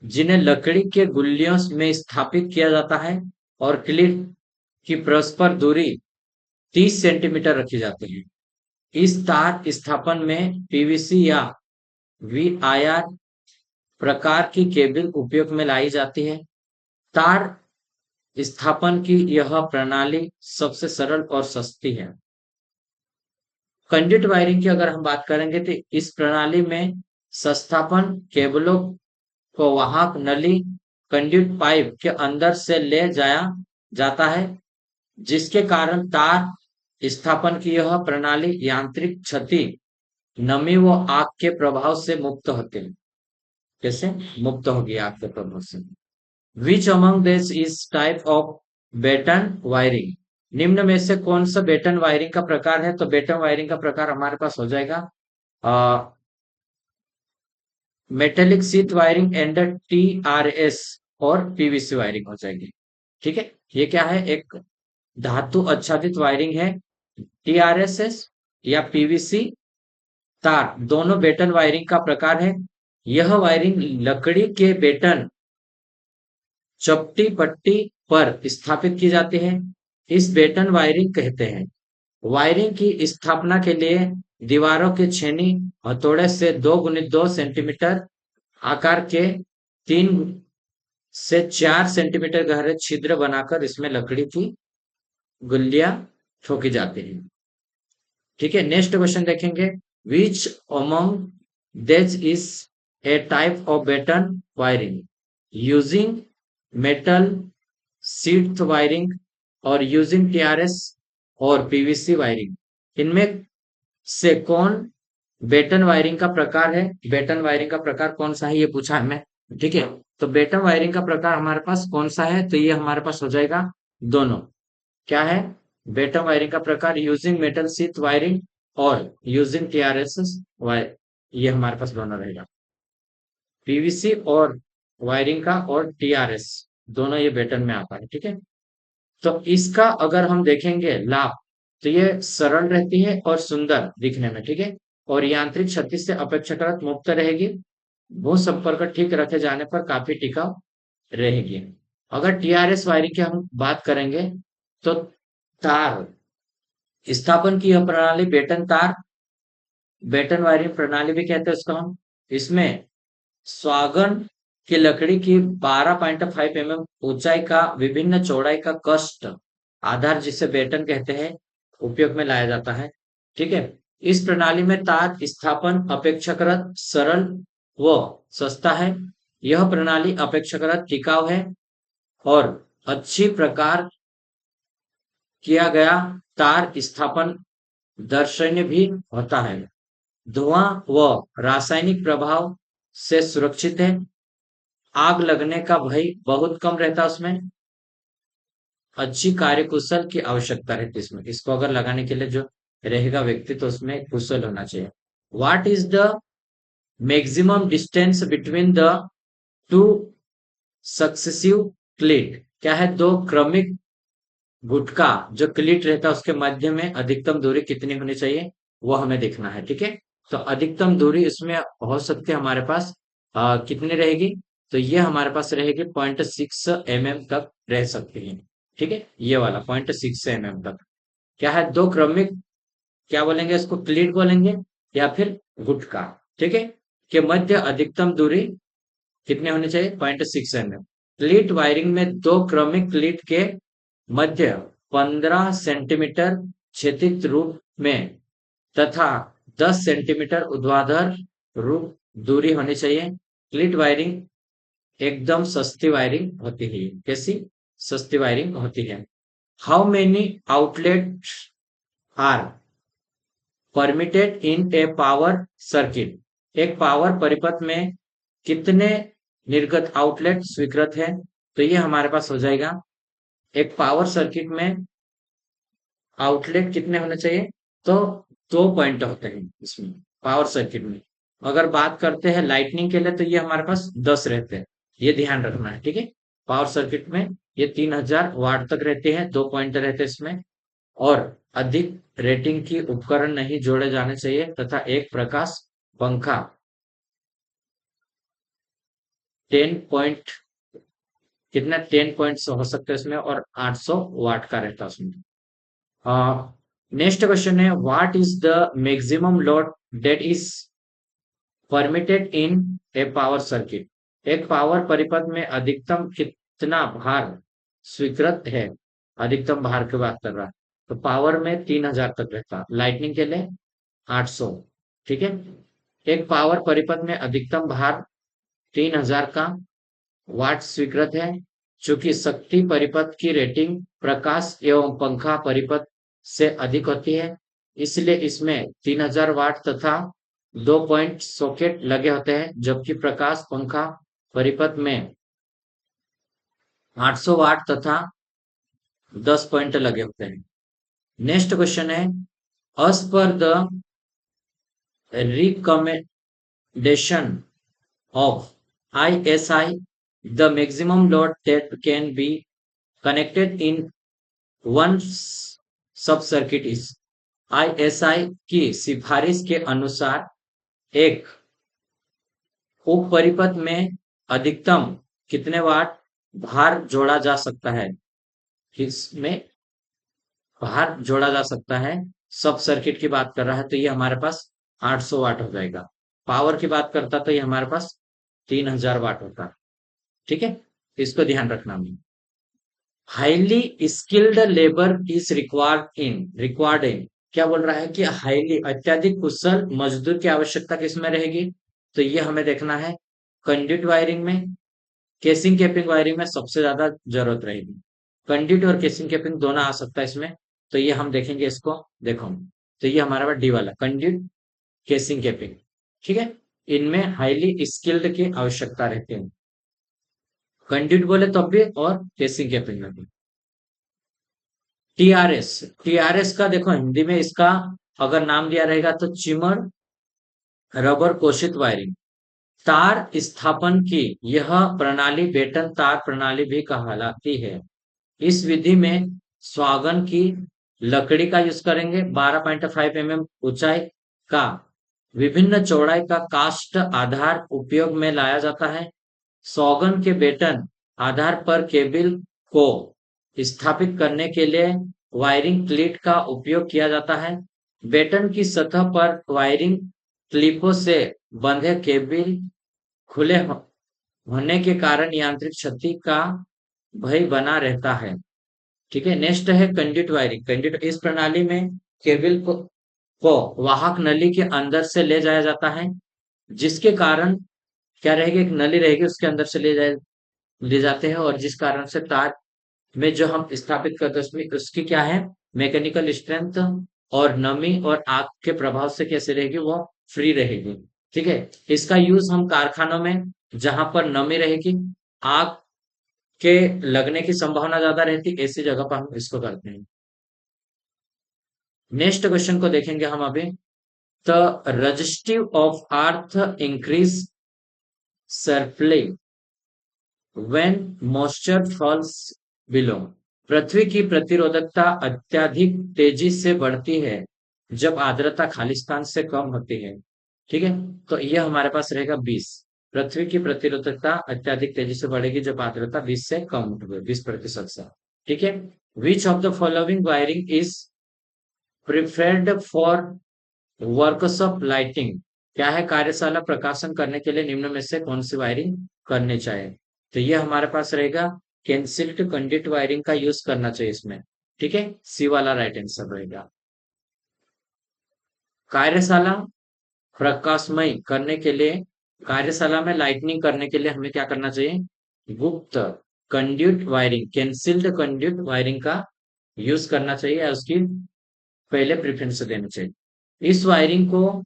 जिन्हें लकड़ी के गुल्लियों में स्थापित किया जाता है, और क्लिट की परस्पर दूरी 30 सेंटीमीटर रखी जाती है। इस तार स्थापन में पीवीसी या वीआईआर प्रकार की केबल उपयोग में लाई जाती है। तार स्थापन की यह प्रणाली सबसे सरल और सस्ती है। कंडक्ट वायरिंग की अगर हम बात करेंगे तो इस प्रणाली में संस्थापन केबलों को वाहक नली कंडक्ट पाइप के अंदर से ले जाया जाता है, जिसके कारण तार स्थापन की यह प्रणाली यांत्रिक क्षति, नमी व आग के प्रभाव से मुक्त होते हैं। कैसे मुक्त होगी आग के प्रभाव से? Which among this is type of batten wiring, निम्न में से कौन सा बेटन वायरिंग का प्रकार है? तो बेटन वायरिंग का प्रकार हमारे पास हो जाएगा metallic sheet wiring and TRS और पीवीसी वायरिंग हो जाएगी, ठीक है। ये क्या है? एक धातु आच्छादित वायरिंग है। टीआरएस या पीवीसी तार दोनों बेटन वायरिंग का प्रकार है। यह वायरिंग लकड़ी के बेटन चपटी पट्टी पर स्थापित की जाती है। इस बेटन वायरिंग कहते हैं। वायरिंग की स्थापना के लिए दीवारों के छेनी हथौड़े से 2 x 2 सेंटीमीटर आकार के 3 से 4 सेंटीमीटर गहरे छिद्र बनाकर इसमें लकड़ी की गुल्लियां ठोकी जाती है, ठीक है। नेक्स्ट क्वेश्चन देखेंगे, which among this is a type of batten wiring using metal sheet wiring और यूजिंग टीआरएस और पीवीसी वायरिंग, इनमें से कौन बेटन वायरिंग का प्रकार है? बेटन वायरिंग का प्रकार कौन सा है, ये पूछा है हमें, ठीक है। तो बेटन वायरिंग का प्रकार हमारे पास कौन सा है? तो ये हमारे पास हो जाएगा दोनों। क्या है बेटन वायरिंग का प्रकार? यूजिंग मेटल शीट वायरिंग और यूजिंग टीआरएस वायर, ये हमारे पास दोनों रहेगा। पीवीसी और वायरिंग का और टीआरएस दोनों ये बेटन में आता है, ठीक है। तो इसका अगर हम देखेंगे लाभ, तो ये सरल रहती है और सुंदर दिखने में, ठीक है, और यांत्रिक क्षति से अपेक्षाकृत मुक्त रहेगी। भू संपर्क ठीक रखे जाने पर काफी टिकाऊ रहेगी। अगर टीआरएस वायरिंग की हम बात करेंगे तो तार स्थापन की यह प्रणाली बेटन वायरिंग प्रणाली भी कहते हैं इसको हम। इसमें सागौन की लकड़ी की 12.5 mm ऊंचाई का विभिन्न चौड़ाई का कष्ट आधार, जिसे बेटन कहते हैं, उपयोग में लाया जाता है, ठीक है। इस प्रणाली में तार स्थापन अपेक्षाकृत सरल व सस्ता है। यह प्रणाली अपेक्षाकृत टिकाऊ है और अच्छी प्रकार किया गया तार स्थापन दर्शनीय भी होता है। धुआं व रासायनिक प्रभाव से सुरक्षित है। आग लगने का भय बहुत कम रहता है उसमें। अच्छी कार्यकुशल की आवश्यकता रहती है इसमें। इसको अगर लगाने के लिए जो रहेगा व्यक्ति, तो उसमें कुशल होना चाहिए। What is the maximum distance between the two successive क्लीट, क्या है? 2 क्रमिक गुटका जो क्लीट रहता है उसके मध्य में अधिकतम दूरी कितनी होनी चाहिए, वो हमें देखना है, ठीक है। तो अधिकतम दूरी इसमें हो सकती है हमारे पास कितनी रहेगी? तो ये हमारे पास रहेगी 0.6 mm तक रह सकती है, ठीक है, ये वाला 0.6 mm तक क्या है, दो क्रमिक, क्या बोलेंगे इसको, क्लीट बोलेंगे या फिर गुटका, ठीक है, के मध्य अधिकतम दूरी कितने होने चाहिए, 0.6 mm। क्लीट वायरिंग में दो क्रमिक क्लीट के मध्य 15 सेंटीमीटर क्षैतिज रूप में तथा 10 सेंटीमीटर ऊर्ध्वाधर रूप दूरी होनी चाहिए। क्लीट वायरिंग एकदम सस्ती वायरिंग होती है, कैसी सस्ती वायरिंग होती है। How many outlet are permitted in a power circuit, एक पावर परिपथ में कितने निर्गत आउटलेट स्वीकृत है, तो ये हमारे पास हो जाएगा, एक पावर सर्किट में आउटलेट कितने होने चाहिए, तो दो पॉइंट होते हैं इसमें पावर सर्किट में। अगर बात करते हैं लाइटनिंग के लिए तो ये हमारे पास 10 रहते हैं, ये ध्यान रखना है, ठीक है। पावर सर्किट में ये 3000 वाट तक रहते हैं, दो पॉइंट रहते हैं इसमें, और अधिक रेटिंग की उपकरण नहीं जोड़े जाने चाहिए तथा एक प्रकाश पंखा 10 पॉइंट, कितना 10 पॉइंट हो सकते हैं इसमें, और 800 वाट का रहता है उसमें। नेक्स्ट क्वेश्चन है, what is the maximum load that is permitted in a power circuit, एक पावर परिपथ में अधिकतम कितना भार स्वीकृत है, अधिकतम भार की बात कर रहा है, तो पावर में 3000 तक रहता है, लाइटनिंग के लिए 800, ठीक है। एक पावर परिपथ में अधिकतम भार 3000 का वाट स्वीकृत है, चूंकि शक्ति परिपथ की रेटिंग प्रकाश एवं पंखा परिपथ से अधिक होती है, इसलिए इसमें 3000 वाट तथा 2 पॉइंट सॉकेट लगे होते हैं, जबकि प्रकाश पंखा परिपथ में 800 वाट तथा 10 पॉइंट लगे होते हैं। नेक्स्ट क्वेश्चन है, as per the recommendation of ISI, the maximum load that can be connected in one सब सर्किट इज, ISI की सिफारिश के अनुसार एक उप परिपथ में अधिकतम कितने वाट भार जोड़ा जा सकता है, इसमें भार जोड़ा जा सकता है, सब सर्किट की बात कर रहा है तो ये हमारे पास 800 वाट हो जाएगा। पावर की बात करता तो ये हमारे पास 3000 वाट होता, ठीक है, इसको ध्यान रखना। में highly skilled labour is required in, क्या बोल रहा है कि हाईली अत्यधिक कुशल मजदूर की आवश्यकता किसमें रहेगी, तो ये हमें देखना है कंड्यूट वायरिंग में, केसिंग केपिंग वायरिंग में सबसे ज्यादा जरूरत रहेगी। कंड्यूट और केसिंग केपिंग दोनों आ सकता है इसमें, तो ये हम देखेंगे इसको, देखो तो ये हमारा पास डी वाला कंड्यूट केसिंग केपिंग, ठीक है, इनमें हाईली स्किल्ड की आवश्यकता रहती है, कंड्यूट बोले तब भी और केसिंग केपिंग में भी। टीआरएस, टीआरएस का देखो हिंदी में इसका अगर नाम दिया रहेगा तो चिमर रबर कोशित वायरिंग, तार स्थापन की यह प्रणाली बेटन तार प्रणाली भी कहलाती है। इस विधि में स्वागन की लकड़ी का यूज करेंगे, 12.5 mm ऊंचाई का विभिन्न चौड़ाई का कास्ट आधार उपयोग में लाया जाता है। सौगन के बेटन आधार पर केबल को स्थापित करने के लिए वायरिंग क्लीट का उपयोग किया जाता है। बेटन की सतह पर वायरिंग क्लिपों से बंधे केबल खुले होने के कारण यांत्रिक क्षति का भय बना रहता है, ठीक है। नेक्स्ट है कंड्यूट वायरिंग, कंड्यूट इस प्रणाली में केबल को वाहक नली के अंदर से ले जाया जाता है, जिसके कारण क्या रहेगी, एक नली रहेगी उसके अंदर से ले जाते हैं, और जिस कारण से तार में जो हम स्थापित करते हैं उसमें उसकी क्या है मैकेनिकल स्ट्रेंथ और नमी और आग के प्रभाव से कैसे रहेगी, वो फ्री रहेगी, ठीक है। इसका यूज हम कारखानों में जहां पर नमी रहेगी, आग के लगने की संभावना ज्यादा रहती, ऐसी जगह पर हम इसको करते हैं। नेक्स्ट क्वेश्चन को देखेंगे हम अभी, the resistive of earth increase sharply when moisture falls below, पृथ्वी की प्रतिरोधकता अत्यधिक तेजी से बढ़ती है जब आर्द्रता खालिस्तान से कम होती है, ठीक है। तो यह हमारे पास रहेगा 20, पृथ्वी की प्रतिरोधकता अत्यधिक तेजी से बढ़ेगी जब आर्द्रता 20 से कम होगी, 20% से। ठीक है। विच of the following wiring is preferred for workshop lighting? क्या है, कार्यशाला प्रकाशन करने के लिए निम्न में से कौन सी वायरिंग करनी चाहिए? तो ये हमारे पास रहेगा कैंसिल्ड कंडक्ट वायरिंग का यूज करना चाहिए इसमें। ठीक है, सी वाला राइट आंसर रहेगा। कार्यशाला प्रकाशमय करने के लिए, कार्यशाला में लाइटनिंग करने के लिए हमें क्या करना चाहिए? गुप्त conduit wiring, cancelled conduit wiring का यूज करना चाहिए या उसकी पहले प्रेफरेंस देनी चाहिए। इस वायरिंग को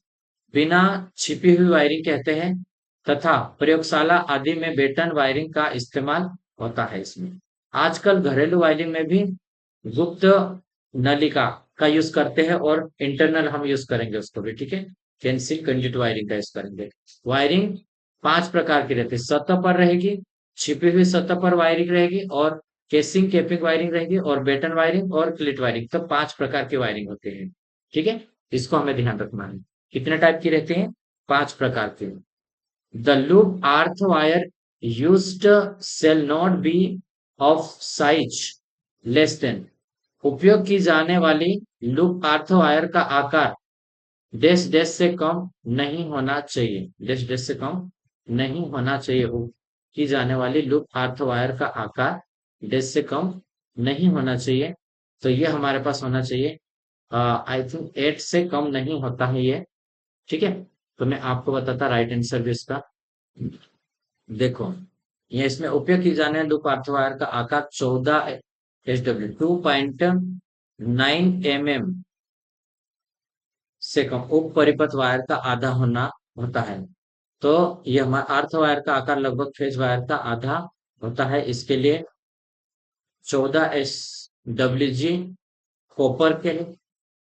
बिना छिपी हुई वायरिंग कहते हैं तथा प्रयोगशाला आदि में बेटन वायरिंग का इस्तेमाल होता है इसमें। आजकल घरेलू वायरिंग में भी गुप्त नलिका का यूज करते हैं और इंटरनल हम यूज करेंगे उसको भी। ठीक है, कैंसिल कंड्यूट वायरिंग का यूज करेंगे। वायरिंग 5 प्रकार की रहती है, सतह पर रहेगी, छिपी हुई सतह पर वायरिंग रहेगी, और केसिंग कैपिंग वायरिंग रहेगी, और बेटन वायरिंग और क्लिट वायरिंग। तो 5 प्रकार की वायरिंग होती है। ठीक है, इसको हमें ध्यान रखना है। कितने टाइप की रहती हैं? 5 प्रकार की। The loop earth wire used shall not be of size less than, उपयोग की जाने वाली लूप अर्थ वायर का आकार डैश डैश से कम नहीं होना चाहिए, डैश डैश से कम नहीं होना चाहिए। उपयोग की जाने वाली लूप अर्थ वायर का आकार डैश से कम नहीं होना चाहिए। तो ये हमारे पास होना चाहिए, आई थिंक 8 से कम नहीं होता है ये। ठीक है, तो मैं आपको बताता राइट आंसर भी इसका। देखो, ये इसमें उपयोग की जाने वाली लूप अर्थ वायर का आकार 14 SW 2.9 mm से कम, उप परिपथ वायर का आधा होना होता है। तो यह हमारा अर्थ वायर का आकार लगभग फेज वायर का आधा होता है। इसके लिए 14 SWG कॉपर के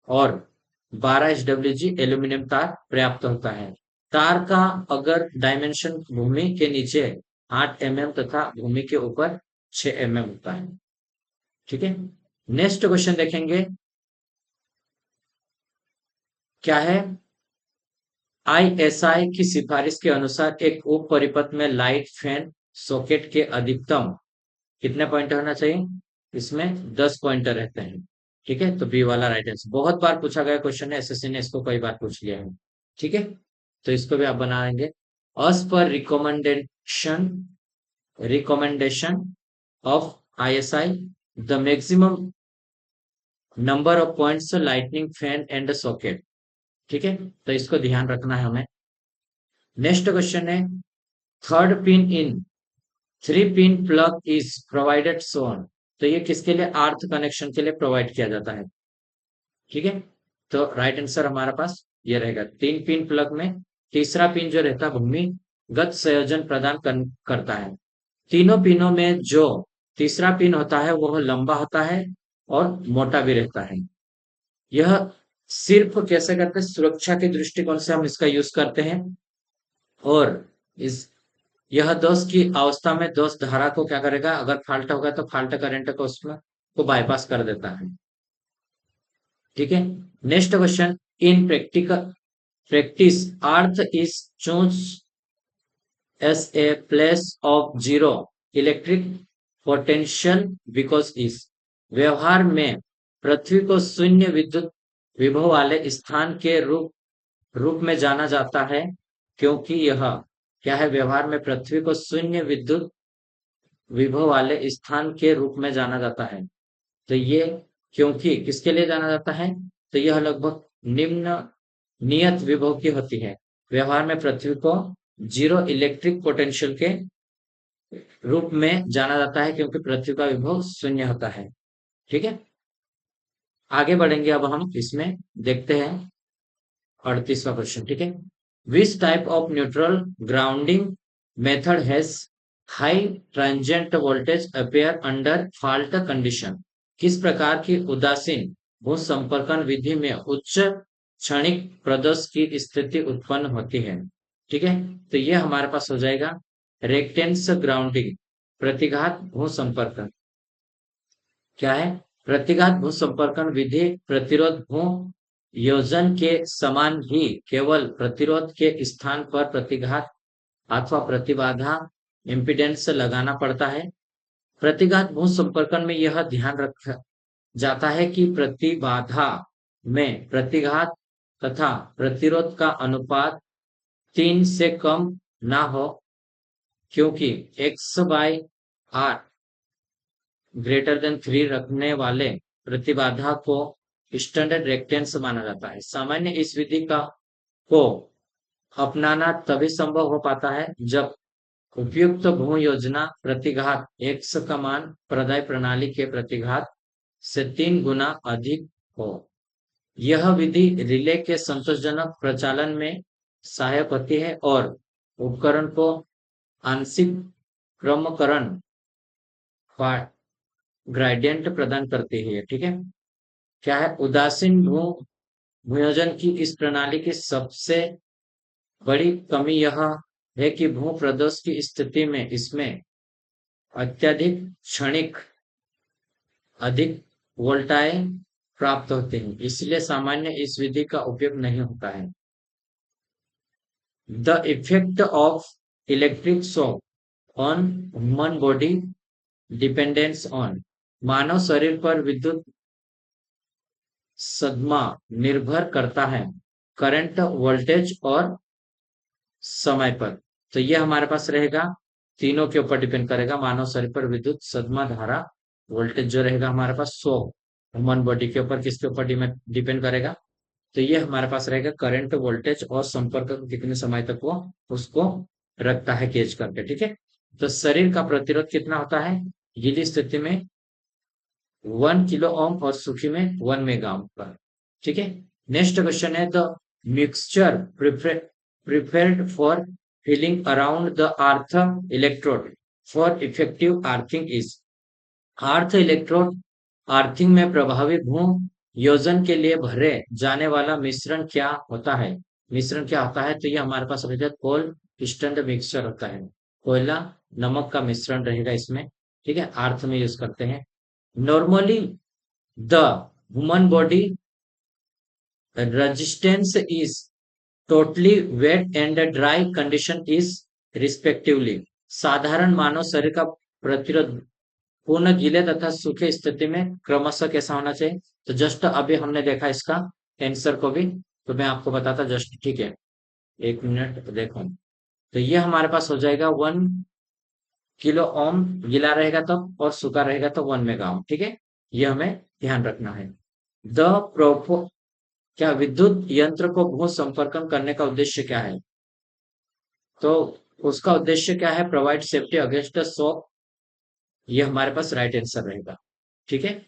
और 12 SWG एल्यूमिनियम तार पर्याप्त होता है। तार का अगर डायमेंशन भूमि के नीचे 8 mm तथा भूमि के ऊपर 6 mm होता है। ठीक है, नेक्स्ट क्वेश्चन देखेंगे, क्या है? ISI की सिफारिश के अनुसार एक उप परिपथ में लाइट फैन सॉकेट के अधिकतम कितने पॉइंटर होना चाहिए? इसमें 10 पॉइंटर रहते हैं। ठीक है, तो बी वाला राइट आंसर। बहुत बार पूछा गया क्वेश्चन है, एसएससी ने इसको कई बार पूछ लिया है। ठीक है, तो इसको भी आप बनाएंगे। as per recommendation of ISI, the maximum number of points lightning fan and socket। ठीक है, तो इसको ध्यान रखना है हमें। नेक्स्ट क्वेश्चन है, third pin in 3 pin plug is provided सोन। तो ये किसके लिए? अर्थ कनेक्शन के लिए प्रोवाइड किया जाता है। ठीक है, तो राइट आंसर हमारे पास ये रहेगा। 3 पिन प्लग में तीसरा पिन जो रहता है भूमिगत संयोजन प्रदान करता है। तीनों पिनों में जो तीसरा पिन होता है वह लंबा होता है और मोटा भी रहता है। यह सिर्फ कैसे करते हैं? सुरक्षा के दृष्टिकोण से हम इसका यूज करते हैं, और इस यह दोष की अवस्था में दोष धारा को क्या करेगा? अगर फाल्ट होगा तो फाल्ट करंट को उसमें को बाईपास कर देता है। ठीक है, next question, in practice earth is choose S a place of zero electric potential because is, व्यवहार में पृथ्वी को शून्य विद्युत विभव वाले स्थान के रूप में जाना जाता है, क्योंकि यह क्या है? व्यवहार में पृथ्वी को शून्य विद्युत विभव वाले स्थान के रूप में जाना जाता है। तो ये क्योंकि किसके लिए जाना जाता है? तो यह लगभग निम्न नियत विभव की होती है। व्यवहार में पृथ्वी को जीरो इलेक्ट्रिक पोटेंशियल के रूप में जाना जाता है, क्योंकि पृथ्वी का विभव शून्य होता है। ठीक है, आगे बढ़ेंगे अब हम इसमें, देखते हैं 38वां क्वेश्चन। ठीक है, which type of neutral grounding method has high transient voltage appear under fault condition? किस प्रकार की उदासीन भू संपर्कन विधि में उच्च क्षणिक प्रदोष की स्थिति उत्पन्न होती है? ठीक है, तो ये हमारे पास हो जाएगा रेक्टेंस ग्राउंडिंग, प्रतिघात भू संपर्कन। क्या है? प्रतिघात भू संपर्कन विधि प्रतिरोध भू योजन के समान ही केवल प्रतिरोध के स्थान पर प्रतिघात अथवा प्रतिबाधा इम्पीडेंस लगाना पड़ता है, प्रतिघात भू संपर्कन में यह ध्यान रखा जाता है कि प्रतिबाधा में प्रतिघात तथा प्रतिरोध का अनुपात 3 से कम ना हो, क्योंकि x by r greater than 3 रखने वाले प्रतिबाधा को स्टैंडर्ड रिएक्टेंस माना जाता है। सामान्य इस विधि का को अपनाना तभी संभव हो पाता है जब उपयुक्त भू योजना प्रतिघात x का मान प्रदाय प्रणाली के प्रतिघात से 3 गुना अधिक हो। यह विधि रिले के संतोषजनक प्रचालन में सहायक होती है और उपकरण को आंशिक क्रमकरण ग्रेडियंट प्रदान करती है। ठीक है, क्या है उदासीन भू संयोजन की इस प्रणाली की सबसे बड़ी कमी यह है कि भू प्रदोष की स्थिति में इसमें अत्यधिक क्षणिक अधिक वोल्टाए प्राप्त होते हैं, इसलिए सामान्य इस विधि का उपयोग नहीं होता है। The effect of electric shock on human body dependence on, मानव शरीर पर विद्युत सदमा निर्भर करता है करंट, वोल्टेज और समय पर। तो ये हमारे पास रहेगा, तीनों के ऊपर डिपेंड करेगा, मानव शरीर पर विद्युत सदमा, धारा, वोल्टेज जो रहेगा हमारे पास 100 ह्यूमन बॉडी के ऊपर किसके ऊपर डिपेंड करेगा, तो ये हमारे पास रहेगा करंट, वोल्टेज और संपर्क कितने समय तक वो उसको रखता है गेज करके। ठीक है, तो शरीर का प्रतिरोध कितना होता है गीली स्थिति में 1 किलो ओम और सूखी में 1 मेगा ओम पर। ठीक है, नेक्स्ट क्वेश्चन है the mixture prepared for filling around the earth electrode for effective earthing is. Earth electrode earthing में प्रभावी भू योजन के लिए भरे जाने वाला मिश्रण क्या होता है, मिश्रण क्या होता है, तो ये हमारे पास रहेगा कोल स्टैंड मिक्सचर होता है, कोयला नमक का मिश्रण रहेगा इसमें। ठीक है, अर्थ में यूज करते हैं। Normally the human body resistance is totally wet and dry condition is respectively. साधारण मानव शरीर का प्रतिरोध पूर्ण गीले तथा सूखे स्थिति में क्रमशः कैसा होना चाहिए, तो जस्ट अभी हमने देखा इसका आंसर को भी, तो मैं आपको बताता जस्ट। ठीक है, एक मिनट देखो, तो ये हमारे पास हो जाएगा 1 किलो ओम गीला रहेगा तब और सूखा रहेगा तो 1 मेगा ओम। ठीक है, ये हमें ध्यान रखना है। द प्रोपो क्या विद्युत यंत्र को भू संपर्कन करने का उद्देश्य क्या है, तो उसका उद्देश्य क्या है, प्रोवाइड सेफ्टी अगेंस्ट शॉक, ये हमारे पास राइट आंसर रहेगा। ठीक है,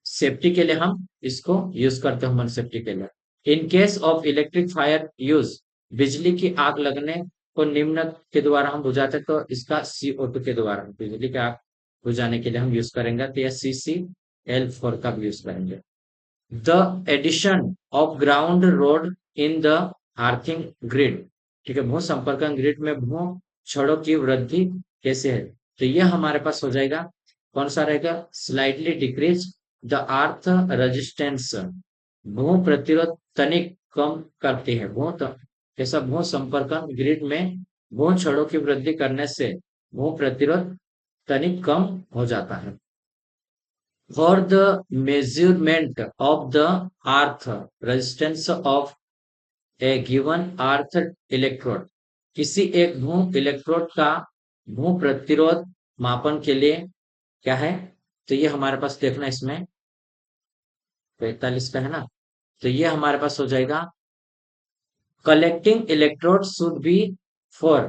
सेफ्टी के लिए हम इसको यूज करते हैं, ह्यूमन सेफ्टी के लिए। In case of electric fire use, बिजली की आग लगने को निम्न के द्वारा हम बुझाते हैं, तो इसका CO2 के द्वारा बिजली की आग बुझाने के लिए हम यूज करेंगे, तो यह CCl4 का भी यूज करेंगे। The addition of ground rod in the earthing grid, ठीक है, भू संपर्कन ग्रिड में भू छड़ों की वृद्धि कैसे है, तो यह हमारे पास हो जाएगा कौन सा रहेगा, slightly decrease the earth resistance, भू प्रतिरोध तनिक कम करती है। कैसा भू संपर्कन ग्रिड में भू छड़ों की वृद्धि करने से भू प्रतिरोध तनिक कम हो जाता है। For the measurement of the earth resistance of A given earth electrode, किसी एक भू इलेक्ट्रोड का भू प्रतिरोध मापन के लिए क्या है, तो ये हमारे पास देखना, इसमें 45 का है ना, तो ये हमारे पास हो जाएगा collecting electrode should be far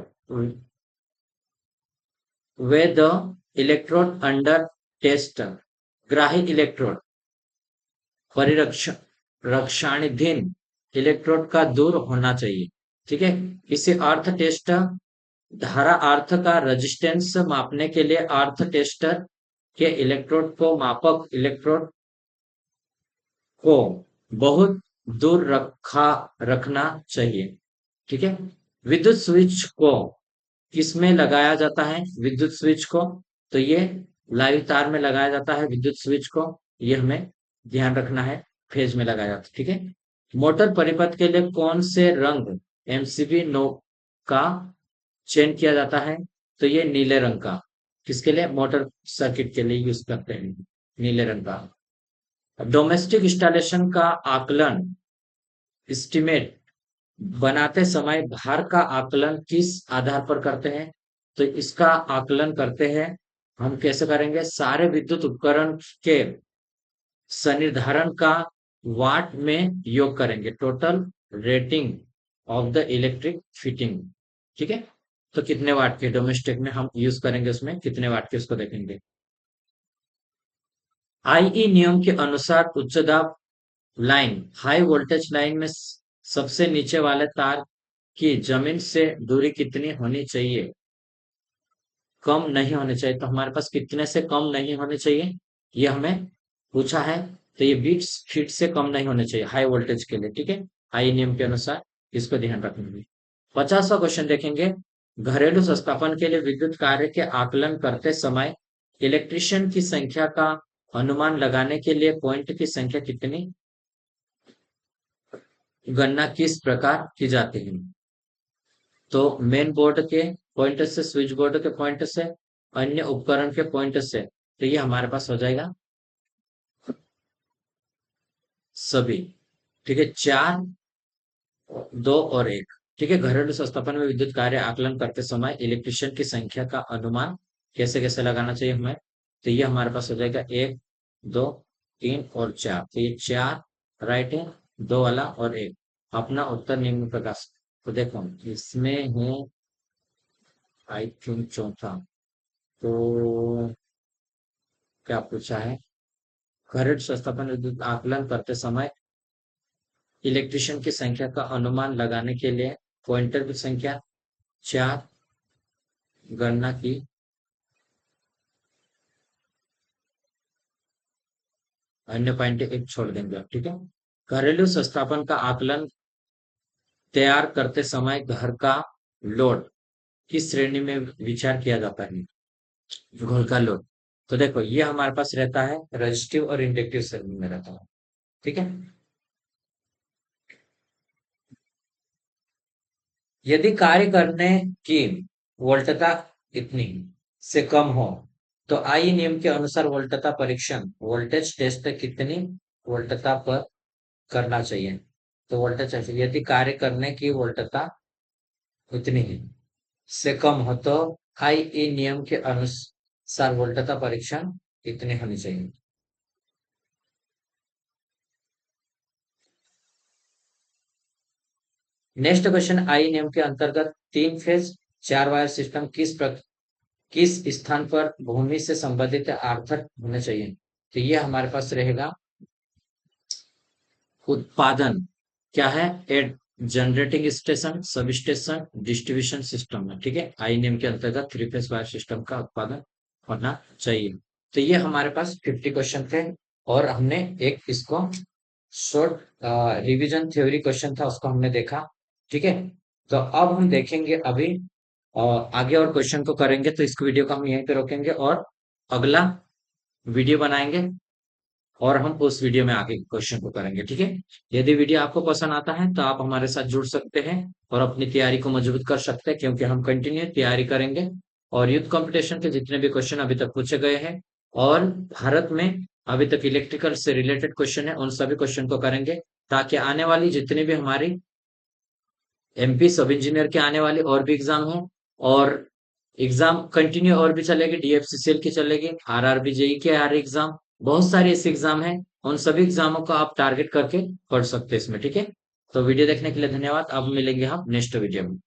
away the electrode under test, ग्राही इलेक्ट्रोड परिरक्षण रक्षाधीन इलेक्ट्रोड का दूर होना चाहिए। ठीक है, इसे अर्थ टेस्ट धारा अर्थ का रेजिस्टेंस मापने के लिए अर्थ टेस्टर के इलेक्ट्रोड को मापक इलेक्ट्रोड को बहुत दूर रखना चाहिए। ठीक है, विद्युत स्विच को किसमें लगाया जाता है, विद्युत स्विच को, तो ये लाइव तार में लगाया जाता है विद्युत स्विच को, ये हमें ध्यान रखना है, फेज में लगाया जाता है। ठीक है, मोटर परिपथ के लिए कौन से रंग MCB नो का चयन किया जाता है, तो ये नीले रंग का, किसके लिए? मोटर सर्किट के लिए यूज करते हैं, नीले रंग का। डोमेस्टिक इंस्टॉलेशन का आकलन, एस्टिमेट बनाते समय भार का आकलन किस आधार पर करते हैं? तो इसका आकलन करते हैं हम कैसे करेंगे? सारे विद्युत उपकरण के सन्निधारण का वाट में योग करेंगे, total rating of the electric fitting. ठीक है, तो कितने वाट के डोमेस्टिक में हम यूज करेंगे, उसमें कितने वाट के उसको देखेंगे। आईई नियम के अनुसार उच्च दाब लाइन, हाई वोल्टेज लाइन में सबसे नीचे वाले तार की जमीन से दूरी कितनी होनी चाहिए? कम नहीं होनी चाहिए। तो हमारे पास कितने से कम नहीं होने चाहिए, ये हमें पूछा है। तो ये 20 फीट से कम नहीं होने चाहिए हाई वोल्टेज के लिए। ठीक है, हाई नियम के अनुसार इसको ध्यान रखेंगे। 50वां क्वेश्चन देखेंगे। घरेलू संस्थापन के लिए विद्युत कार्य के आकलन करते समय इलेक्ट्रिशियन की संख्या का अनुमान लगाने के लिए पॉइंट की संख्या कितनी गणना किस प्रकार की जाती है? तो मेन बोर्ड के पॉइंट से, स्विच बोर्ड के पॉइंट से, अन्य उपकरण के पॉइंट से। तो ये हमारे पास हो जाएगा सभी। ठीक है, 4, 2 और 1। ठीक है, घरेलू संस्थापन में विद्युत कार्य आकलन करते समय इलेक्ट्रिशियन की संख्या का अनुमान कैसे कैसे लगाना चाहिए हमें? तो ये हमारे पास हो जाएगा 1, 2, 3 और 4। तो ये 4 राइट है, 2 वाला और 1। अपना उत्तर निम्न प्रकार से। तो देखो इसमें है आई थिंक चौथा। तो क्या पूछा है? घरेलू संस्थापन विद्युत आकलन करते समय इलेक्ट्रिशियन की संख्या का अनुमान लगाने के लिए पॉइंटर की संख्या 4 गणना की। अन्य पॉइंट एक छोड़ देंगे आप। ठीक है, घरेलू संस्थापन का आकलन तैयार करते समय घर का लोड किस श्रेणी में विचार किया जाता है? घर का लोड। तो देखो ये हमारे पास रहता है रेजिस्टिव और इंडक्टिव श्रेणी में रहता है। ठीक है, यदि कार्य करने की वोल्टता इतनी से कम हो तो आई नियम के अनुसार वोल्टता परीक्षण, वोल्टेज टेस्ट कितनी वोल्टता पर करना चाहिए? तो वोल्टेज चाहिए यदि कार्य करने की वोल्टता उतनी ही से कम हो तो आई ई नियम के अनुसार वोल्टता परीक्षण कितनी होनी चाहिए? नेक्स्ट क्वेश्चन, आई नियम के अंतर्गत 3 फेज 4 वायर सिस्टम किस स्थान पर भूमि से संबंधित आर्थर होने चाहिए? तो ये हमारे पास रहेगा उत्पादन, क्या है? एड generating station, sub station, distribution system में। ठीक है, आई नियम के अंतर्गत 3 फेज वायर सिस्टम का उत्पादन होना चाहिए। तो ये हमारे पास 50 क्वेश्चन थे और हमने एक इसको शॉर्ट रिवीजन थ्योरी क्वेश्चन था उसको हमने देखा। ठीक है, तो अब हम देखेंगे अभी आगे और क्वेश्चन को करेंगे। तो इस वीडियो को हम यहीं पे रोकेंगे और अगला वीडियो बनाएंगे और हम उस वीडियो में आगे क्वेश्चन को करेंगे। ठीक है, यदि वीडियो आपको पसंद आता है तो आप हमारे साथ जुड़ सकते हैं और अपनी तैयारी को मजबूत कर सकते हैं, क्योंकि हम कंटिन्यू तैयारी करेंगे और यूथ कंपटीशन के जितने भी क्वेश्चन अभी तक पूछे गए हैं और भारत में अभी तक इलेक्ट्रिकल से रिलेटेड क्वेश्चन है उन सभी क्वेश्चन को करेंगे, ताकि आने वाली जितनी भी हमारी एमपी सब इंजीनियर के आने वाले और भी एग्जाम हो और एग्जाम कंटिन्यू और भी चलेगी, डीएफसीसीएल की चलेगी, आरआरबी जेई के आर एग्जाम, बहुत सारे ऐसे एग्जाम हैं। उन सभी एग्जामों को आप टारगेट करके पढ़ सकते हैं इसमें। ठीक है, तो वीडियो देखने के लिए धन्यवाद। अब मिलेंगे हम नेक्स्ट वीडियो में।